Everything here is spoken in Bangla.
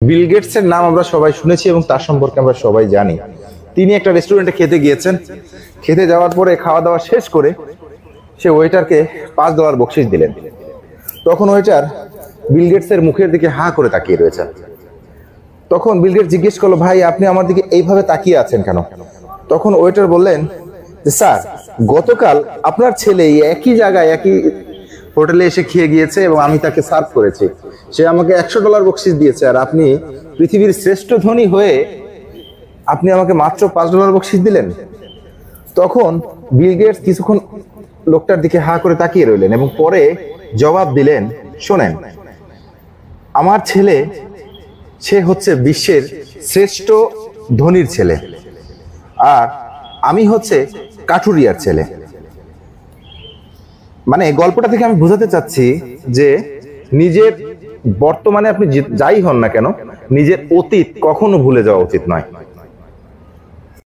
বিল গেটসের নাম আমরা সবাই শুনেছি এবং তার সম্পর্কে আমরা সবাই জানি। তিনি একটা রেস্টুরেন্টে খেতে গিয়েছেন। খেতে যাওয়ার পরে খাওয়া দাওয়া শেষ করে সে ওয়েটারকে $5 বকশিশ দিলেন। তখন ওয়েটার বিল গেটসের মুখের দিকে হাঁ করে তাকিয়ে রয়েছে। তখন বিল গেটস জিজ্ঞেস করলো, ভাই আপনি আমার দিকে এইভাবে তাকিয়ে আছেন কেন? তখন ওয়েটার বললেন যে, স্যার গতকাল আপনার ছেলে একই জায়গায় একই হোটেলে এসে খেয়ে গিয়েছে এবং আমি তাকে সার্ভ করেছি। সে আমাকে $100 বকশিশ দিয়েছে, আর আপনি পৃথিবীর শ্রেষ্ঠ ধনী হয়ে আপনি আমাকে মাত্র $5 বকশিশ দিলেন। তখন বিল গেটস কিছুক্ষণ লোকটার দিকে হাঁ করে তাকিয়ে রইলেন এবং পরে জবাব দিলেন, শোনেন, আমার ছেলে সে হচ্ছে বিশ্বের শ্রেষ্ঠ ধনীর ছেলে, আর আমি হচ্ছে কাঠুরিয়ার ছেলে। মানে গল্পটা থেকে আমি বোঝাতে চাচ্ছি যে নিজের বর্তমানে আপনি যাই হন না কেন, নিজের অতীত কখনো ভুলে যাওয়া উচিত নয়।